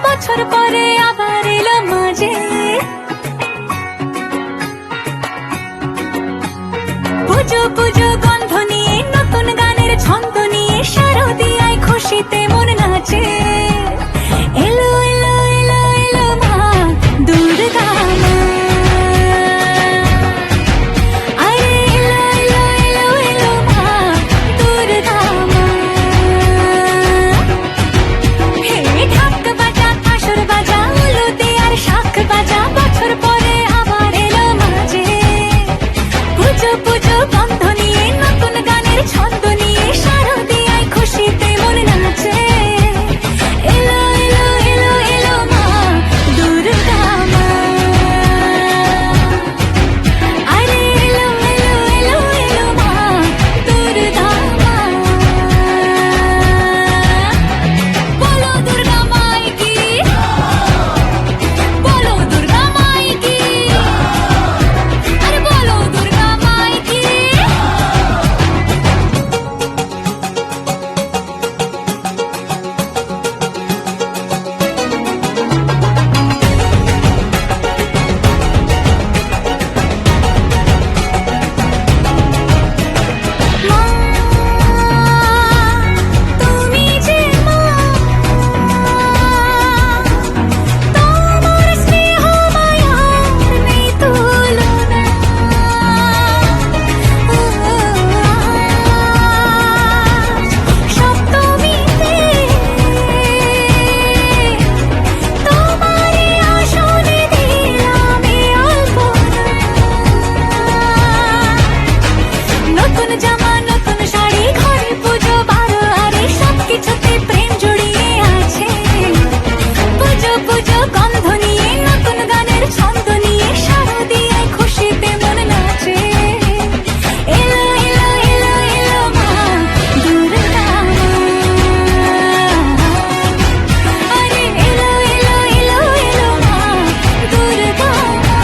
বছর পরে আবার এলো মাঝে। পুজো পুজো গন্ধ নিয়ে, নতুন গানের ছন্দ নিয়ে, শারদিয়ায় খুশিতে মন নাচে। এলো এলো এলো এলো মা দুর্গা মা, আরে এলো এলো এলো এলো মা দুর্গা মা। হে ঢাক বাজা, কাসর বাজা, উলুদে আর শাঁখ বাজা, বছর পরে আবার এলো মাঝে। পুজো পুজো গন্ধ নিয়ে, নতুন গানের ছন্দ নিয়ে, শারদিয়ায় খুশিতে মন নাচে। এলো এলো এলো এলো মা দুর্গা মা, আরে এলো এলো এলো এলো মা দুর্গা মা। বলো দুর্গা মাই কি, বলো দুর্গা মাই কি, আরে বলো দুর্গা মাই কি। মা তুমি যে মা, তোমার স্নেহ মায়ার নেই তুলনা। সপ্তমীতে তোমারই আসনে দিলাম এই আলপনা। নতুন জামা, নতুন শাড়ি, ঘরে পুজো বারো, আরে সবকিছুতে প্রেম জড়িয়ে আছে। পুজো পুজো গন্ধ নিয়ে, নতুন গানের ছন্দ নিয়ে, শারদিয়ায় খুশিতে মন নাচে। এলো এলো এলো এলো মা দুর্গা মা, আরে এলো এলো এলো এলো মা দুর্গা মা।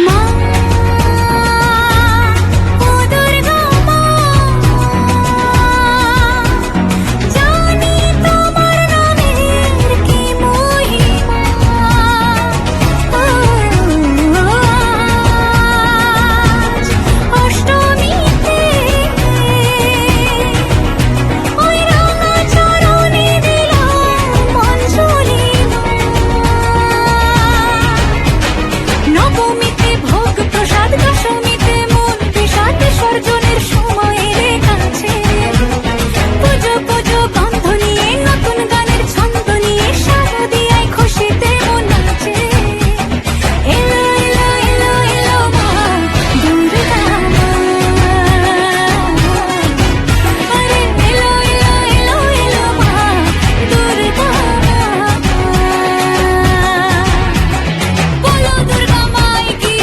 মা ও দুর্গা মা, জানি তোমার নামের কি মহিমা। আজ অষ্টমীতে ওই রাঙা চরণে দিলাম অঞ্জলি মা। নবমীতে ভোগ প্রসাদ, দশমীতে মন বিষাদ, বিসর্জনের সময় এলে কাছে। পুজো পুজো গন্ধ নিয়ে, নতুন গানের ছন্দ নিয়ে, শারদিয়ায় খুশিতে মন নাচে। এলো এলো এলো এলো মা দুর্গা মা, আরে এলো এলো এলো এলো মা দুর্গা মা। বলো দুর্গা মাই কি,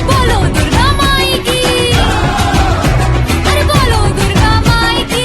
বলো দুর্গা মাই কি, আরে বলো দুর্গা মাই কি।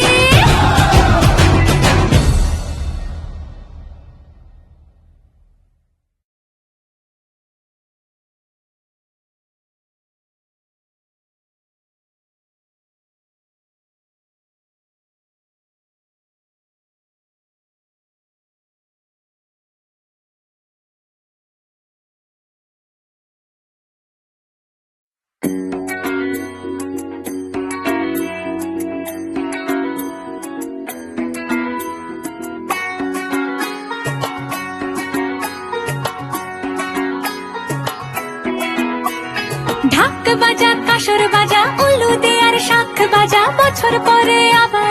ঢাক বাজা, কাসর বাজা, উলুদে আর শাঁখ বাজা, বছর পরে আবার